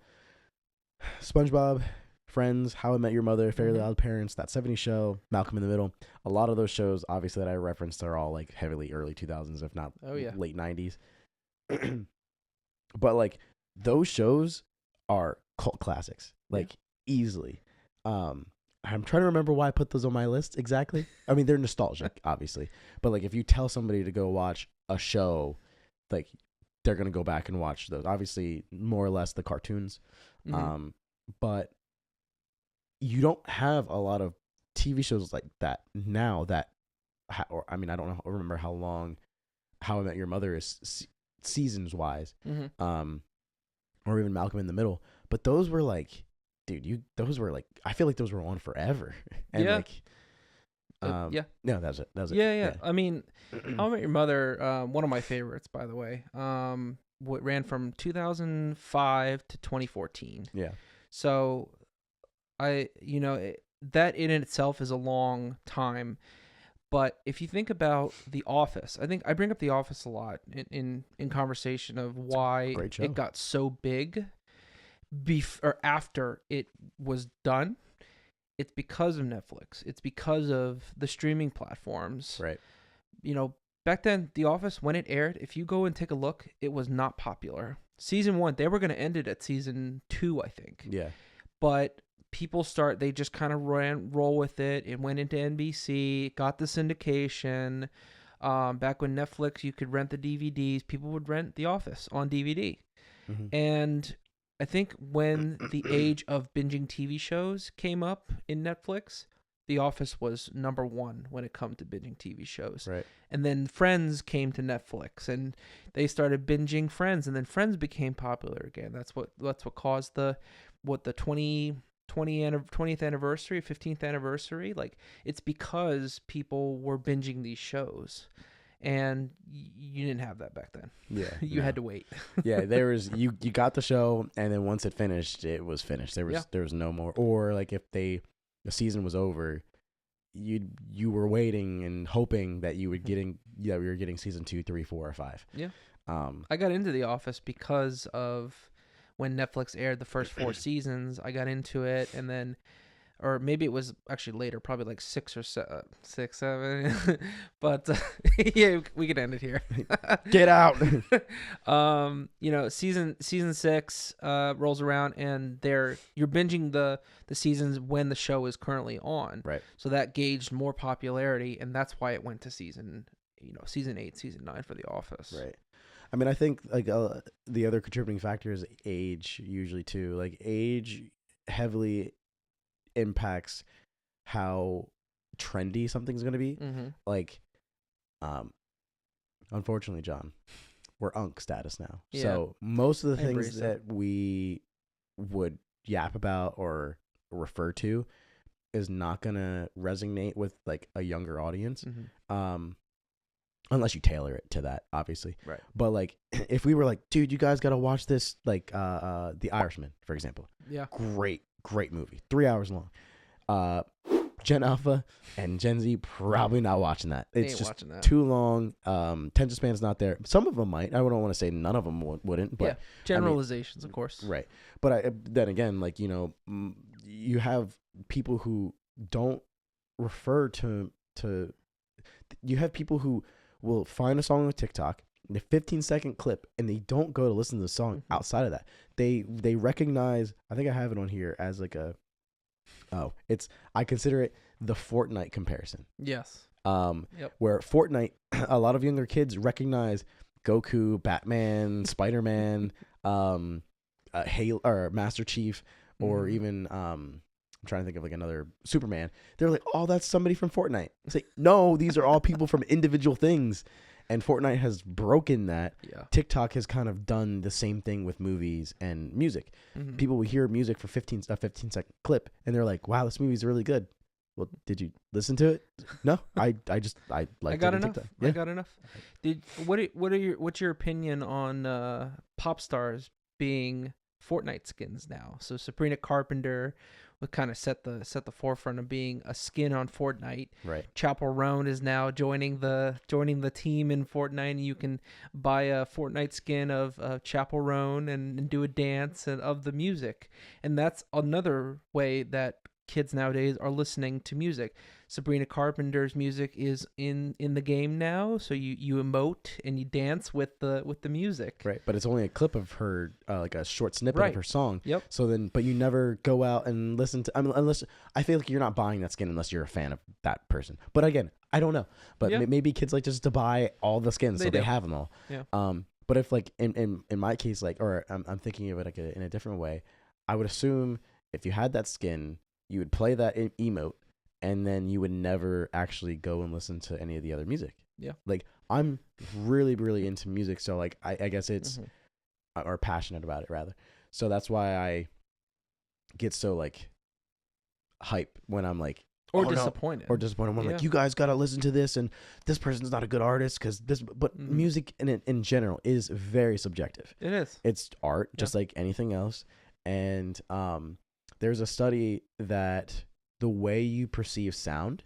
SpongeBob, Friends, How I Met Your Mother, Fairly Mhm. Odd Parents, That 70s Show, Malcolm in the Middle. A lot of those shows, obviously, that I referenced are all like heavily early 2000s, if not Oh, yeah. late 90s. But like those shows are cult classics, like easily. I'm trying to remember why I put those on my list exactly. I mean, they're nostalgic, obviously, but like if you tell somebody to go watch a show, like they're gonna go back and watch those. Obviously, more or less the cartoons. Um, but you don't have a lot of TV shows like that now. Or I mean, I don't know. Remember how long How I Met Your Mother is seasons wise. Or even Malcolm in the Middle. But those were like, dude, those were like, I feel like those were on forever. And Yeah. like, Yeah. no, that was it. That was it. Yeah. I mean, How I Met Your Mother, one of my favorites, by the way. What ran from 2005 to 2014. Yeah. So, that in itself is a long time. But if you think about The Office, I think I bring up The Office a lot in conversation of why Great show. it got so big or after it was done. It's because of Netflix. It's because of the streaming platforms. Right. Back then, The Office, when it aired, if you go and take a look, it was not popular. Season 1, they were going to end it at season 2, I think. Yeah. But they just kind of roll with it. It went into NBC, got the syndication. Back when Netflix, you could rent the DVDs, people would rent The Office on DVD. And I think when the age of binging TV shows came up in Netflix, The Office was number 1 when it come to binging TV shows. Right. And then Friends came to Netflix, and they started binging Friends, and then Friends became popular again. That's what caused the 20th anniversary, 15th anniversary. Like, it's because people were binging these shows, and you didn't have that back then. Yeah. You had to wait. Yeah, there was you got the show, and then once it finished, it was finished. There was no more. Or like if the season was over, you were waiting and hoping that we were getting season 2, 3, 4, or 5. Yeah. I got into The Office because of when Netflix aired the first 4 seasons. I got into it, and then, or maybe it was actually later, probably like 6 or 7. But yeah, we could end it here. Get out. Season 6 rolls around, and you're binging the seasons when the show is currently on. Right. So that gauged more popularity, and that's why it went to season 8, season 9 for The Office. Right. I mean, I think like the other contributing factor is age, usually too. Like age heavily impacts how trendy something's going to be. Like, unfortunately, John, we're unk status now. Yeah. So most of the things that we would yap about or refer to is not going to resonate with like a younger audience. Unless you tailor it to that, obviously. Right. But like, if we were like, dude, you guys got to watch this, like, The Irishman, for example. Yeah. Great movie. 3 hours long. Gen Alpha and Gen Z probably not watching that. It's just too long. Attention span's not there. Some of them might. I don't want to say none of them wouldn't. But generalizations, of course. Right. But then again, like, you have people who don't refer to. You have people who will find a song on TikTok, a 15-second clip, and they don't go to listen to the song outside of that. They recognize, I think I have it on here as like I consider it the Fortnite comparison. Yes. Where Fortnite, a lot of younger kids recognize Goku, Batman, Spider-Man, Halo, or Master Chief, or even I'm trying to think of like another Superman. They're like, oh, that's somebody from Fortnite. It's like, no, these are all people from individual things. And Fortnite has broken that. Yeah. TikTok has kind of done the same thing with movies and music. People will hear music for a 15-second clip, and they're like, wow, this movie's really good. Well, did you listen to it? No, I got enough. Yeah. I got enough. What's your opinion on pop stars being Fortnite skins now? So Sabrina Carpenter would kind of set the forefront of being a skin on Fortnite. Right. Chappell Roan is now joining the team in Fortnite, and you can buy a Fortnite skin of Chappell Roan and do a dance of the music. And that's another way that kids nowadays are listening to music. Sabrina Carpenter's music is in the game now, so you emote and you dance with the music. Right, but it's only a clip of her, like a short snippet of her song. Yep. So then, but you never go out and listen to. I mean, unless I feel like you're not buying that skin unless you're a fan of that person. But again, I don't know. But maybe kids like just to buy all the skins, so they have them all. Yeah. But if like in my case, like, or I'm thinking of it like in a different way. I would assume if you had that skin, you would play that emote, and then you would never actually go and listen to any of the other music. Yeah. Like I'm really, really into music, so like I guess it's Mhm. or passionate about it rather. So that's why I get so like hype when I'm like, Or oh, no. disappointed. Or disappointed. When I'm Yeah. like, you guys gotta listen to this, and this person's not a good artist because this. But Mhm. music in general is very subjective. It is. It's art, just like anything else. And there's a study that the way you perceive sound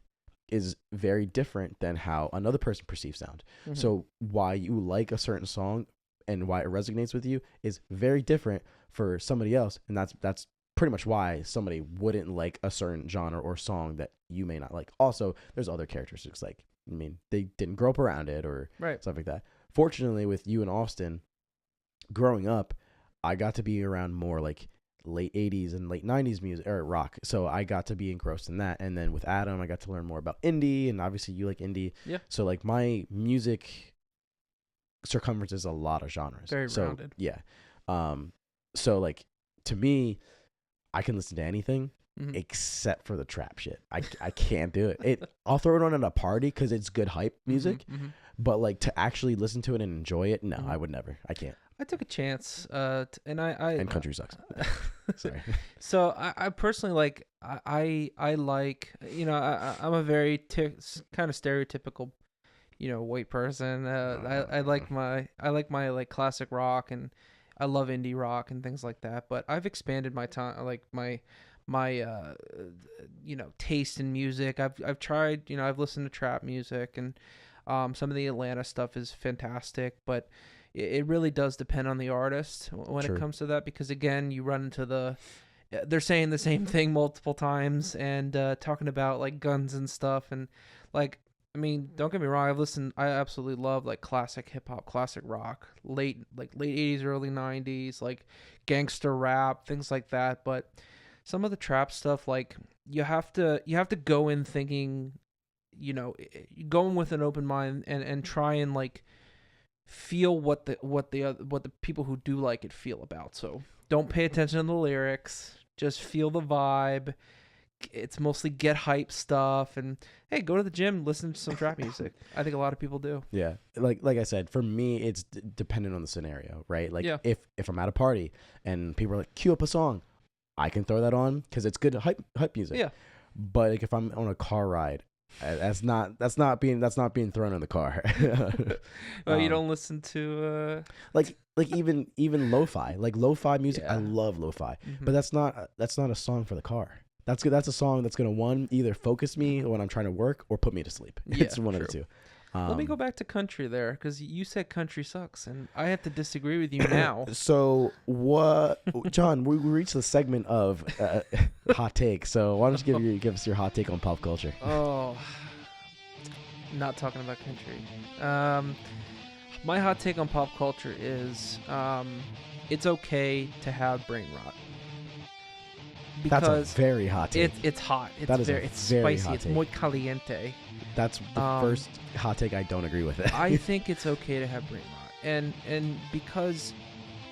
is very different than how another person perceives sound. Mhm. So why you like a certain song and why it resonates with you is very different for somebody else, and that's pretty much why somebody wouldn't like a certain genre or song that you may not like. Also, there's other characteristics, like I mean, they didn't grow up around it or Right. stuff like that. Fortunately, with you and Austin, growing up, I got to be around more like late 80s and late 90s music or rock. So I got to be engrossed in that. And then with Adam, I got to learn more about indie, and obviously you like indie. Yeah. So like my music circumference is a lot of genres. Very so, rounded. Yeah. So like to me, I can listen to anything Mhm. except for the trap shit. I can't do it. I'll throw it on at a party because it's good hype music. Mhm. But like to actually listen to it and enjoy it, no, Mhm. I would never. I can't. I took a chance, and I And country sucks. Sorry. So I personally like I like, you know, I'm a very kind of stereotypical, you know, white person. I like my like classic rock, and I love indie rock and things like that. But I've expanded my time, like my you know, taste in music. I've tried, you know, I've listened to trap music, and some of the Atlanta stuff is fantastic, but it really does depend on the artist when True. it comes to that, because again, you run into they're saying the same thing multiple times, and talking about like guns and stuff, and like, I mean, don't get me wrong, I absolutely love like classic hip hop, classic rock, late 80s, early 90s, like gangster rap, things like that. But some of the trap stuff, like you have to go in thinking, you know, going with an open mind, and try and like feel what the people who do like it feel about. So don't pay attention to the lyrics, just feel the vibe. It's mostly get hype stuff, and hey, go to the gym, listen to some trap music. I think a lot of people do. Yeah, like I said, for me, it's dependent on the scenario, right? Like Yeah. if I'm at a party and people are like, cue up a song, I can throw that on because it's good hype music. Yeah. But like if I'm on a car ride, that's not being thrown in the car. Well, you don't listen to like even lo-fi, like lo-fi music. I Yeah. love lo-fi, Mhm. but that's not a song for the car. That's good. That's a song that's gonna either focus me when I'm trying to work or put me to sleep. Yeah, It's one of the true. two. Let me go back to country there, because you said country sucks, and I have to disagree with you now. So what, John? We reached the segment of hot take. So why don't you give us your hot take on pop culture? Oh, not talking about country. My hot take on pop culture is it's okay to have brain rot. That's a Because very hot take. it's hot. It's That is a it's very spicy. hot It's take. muy caliente. That's the first hot take I don't agree with it. I think it's okay to have brain rot, and because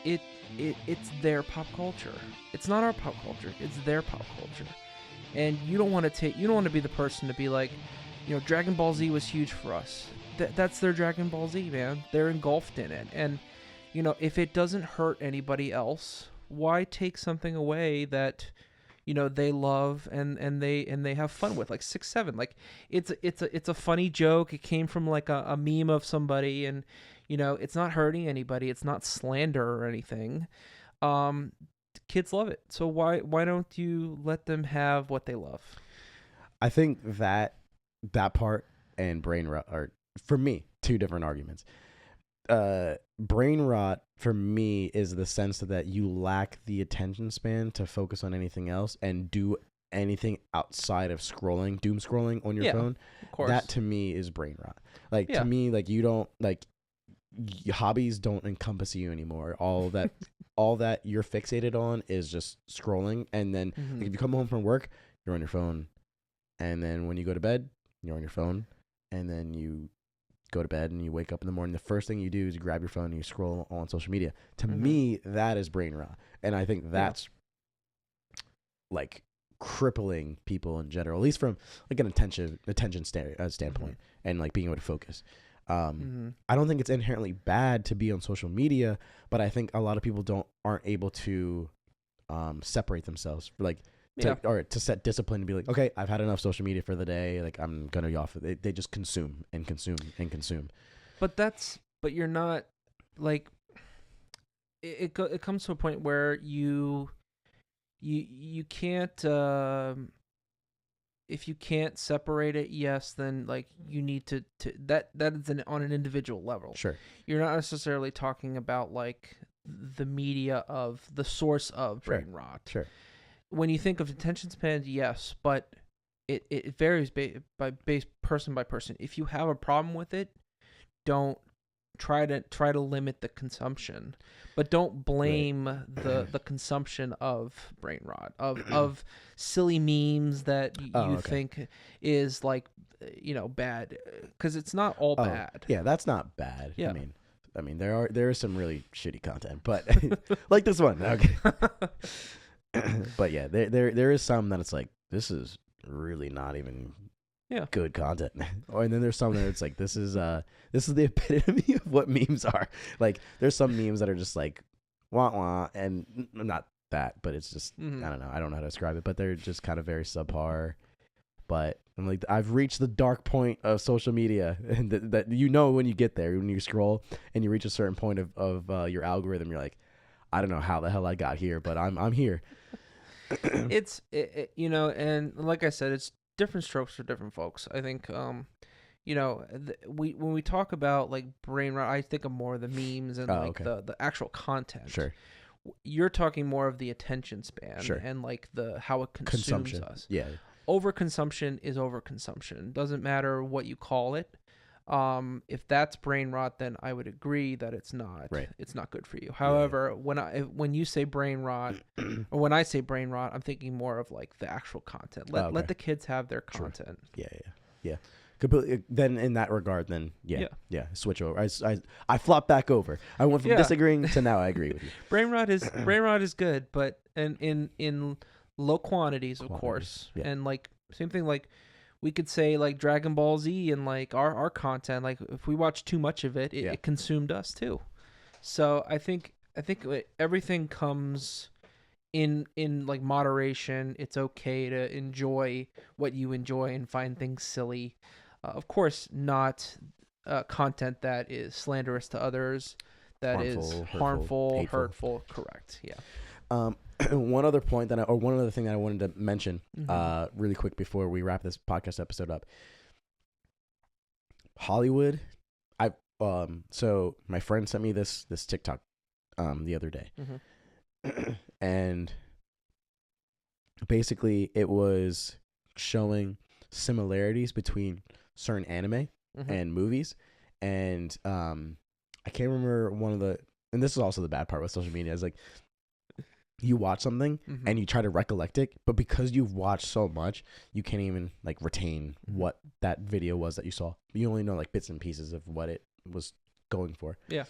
it's their pop culture. It's not our pop culture. It's their pop culture, and you don't want to be the person to be like, you know, Dragon Ball Z was huge for us. That's their Dragon Ball Z, man. They're engulfed in it, and you know, if it doesn't hurt anybody else, why take something away that, you know, they love and they have fun with, like 6-7. Like it's a funny joke. It came from like a meme of somebody, and you know, it's not hurting anybody. It's not slander or anything. Kids love it. So why don't you let them have what they love? I think that part and brain rot are, for me, two different arguments. Brain rot for me is the sense that you lack the attention span to focus on anything else and do anything outside of doom scrolling on your phone. Of course. That to me is brain rot. Like Yeah. to me, like you don't like hobbies don't encompass you anymore. All that you're fixated on is just scrolling, and then Mhm. like, if you come home from work, you're on your phone, and then when you go to bed, you're on your phone, and then you go to bed and you wake up in the morning, the first thing you do is you grab your phone and you scroll on social media. To Mhm. me, that is brain rot, and I think that's like crippling people in general, at least from like an attention standpoint, and like being able to focus. I don't think it's inherently bad to be on social media, but I think a lot of people aren't able to separate themselves, like to set discipline and be like, okay, I've had enough social media for the day, like I'm gonna be off. They just consume and consume and consume. But you're not like it comes to a point where you can't if you can't separate it, yes, then like you need to that is on an individual level. Sure. You're not necessarily talking about like the media of the source of brain rot. Sure. When you think of attention span, yes, but it varies by person by person. If you have a problem with it, don't try to limit the consumption, but don't blame the consumption of brain rot, of silly memes that you think is like bad, because it's not all bad. Yeah, that's not bad. Yeah. I mean there is some really shitty content, but like this one. Okay. But yeah, there is some that it's like, this is really not even good content. And then there's some that it's like, this is the epitome of what memes are. Like there's some memes that are just like wah wah, and not that, but it's just I don't know how to describe it, but they're just kind of very subpar. But I'm like, I've reached the dark point of social media, and that when you get there, when you scroll and you reach a certain point of your algorithm, you're like, I don't know how the hell I got here, but I'm here. It's and like I said, it's different strokes for different folks. I think when we talk about like brain rot, I think of more of the memes and the actual content. Sure. You're talking more of the attention span, and like how it consumes us. Yeah. Overconsumption is overconsumption. Doesn't matter what you call it. If that's brain rot, then I would agree that it's not. Right. It's not good for you. However, when you say brain rot, or when I say brain rot, I'm thinking more of like the actual content. Let the kids have their content. Yeah. Completely. Then in that regard, then switch over. I flop back over. I went from disagreeing to now I agree with you. Brain rot is good, but in low quantities, of course. Yeah. And like same thing, like we could say like Dragon Ball Z and like our content, like if we watch too much of it, it consumed us too. So I think everything comes in like moderation. It's okay to enjoy what you enjoy and find things silly. Of course, not content that is slanderous to others, that is harmful, hurtful. Correct. Yeah. One other thing that I wanted to mention, really quick before we wrap this podcast episode up. Hollywood, so my friend sent me this TikTok, the other day, and basically it was showing similarities between certain anime and movies, and I can't remember and this is also the bad part with social media, is like, you watch something and you try to recollect it, but because you've watched so much, you can't even like retain what that video was that you saw. You only know like bits and pieces of what it was going for. Yeah.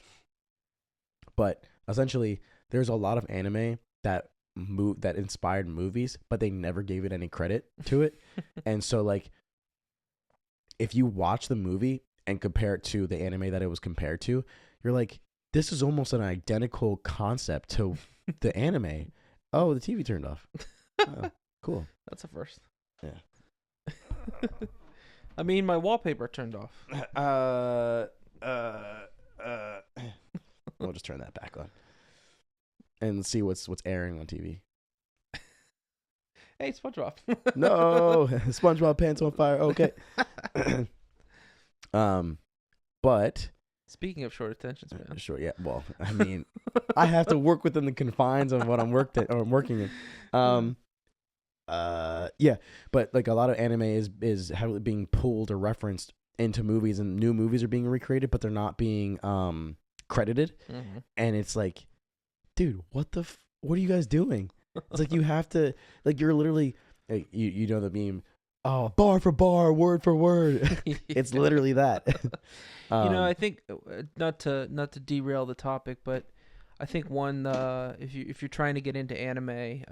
But essentially, there's a lot of anime that inspired movies, but they never gave it any credit to it. And so like, if you watch the movie and compare it to the anime that it was compared to, you're like, this is almost an identical concept to the anime. Oh, the TV turned off. Oh, cool. That's a first. Yeah. I mean, my wallpaper turned off. We'll just turn that back on and see what's airing on TV. Hey, SpongeBob. No, SpongeBob pants on fire. Okay. But speaking of short attention span. Sure, yeah. Well, I mean, I have to work within the confines of what I'm working in. Yeah, but like a lot of anime is heavily being pulled or referenced into movies, and new movies are being recreated, but they're not being credited. And it's like, dude, what are you guys doing? It's like, you have to, like, you're literally, like, you know the meme, oh, bar for bar, word for word. It's literally that. I think not to derail the topic, but I think one if you're trying to get into anime,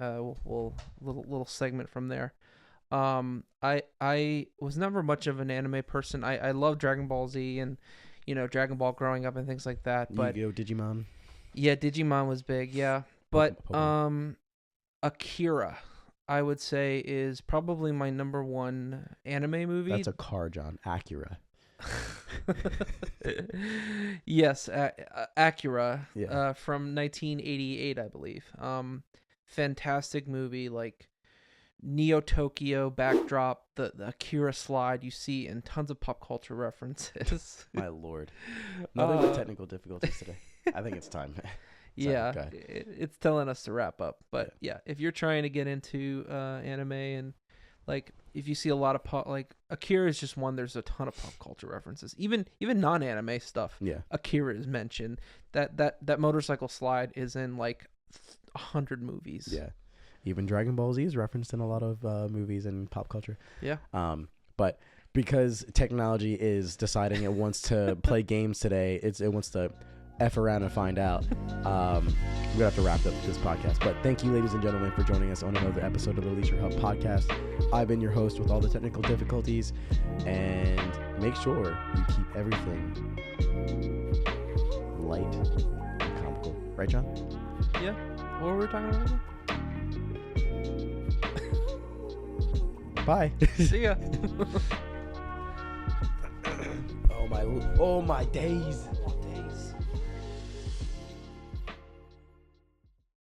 we'll little segment from there. I was never much of an anime person. I love Dragon Ball Z and Dragon Ball growing up and things like that. But Yu-Gi-Oh, Digimon. yeah, Digimon was big. Yeah, but Pokemon. Akira, I would say, is probably my number one anime movie. That's a car, John. Acura. Yes, Acura. Yeah. From 1988, I believe. Fantastic movie, like Neo Tokyo backdrop, the Akira slide you see in tons of pop culture references. My lord. Nothing but technical difficulties today. I think it's time. Yeah, it's telling us to wrap up. But yeah, if you're trying to get into anime and like if you see a lot of like Akira is just one. There's a ton of pop culture references, even non-anime stuff. Yeah. Akira is mentioned. That motorcycle slide is in like 100 movies. Yeah. Even Dragon Ball Z is referenced in a lot of movies and pop culture. Yeah. But because technology is deciding it wants to play games today, it wants to F around and find out. We're going to have to wrap up this podcast. But thank you, ladies and gentlemen, for joining us on another episode of the Leisure Hub podcast. I've been your host with all the technical difficulties. And make sure you keep everything light and comical. Right, John? Yeah. What were we talking about again? Bye. See ya. Oh my days.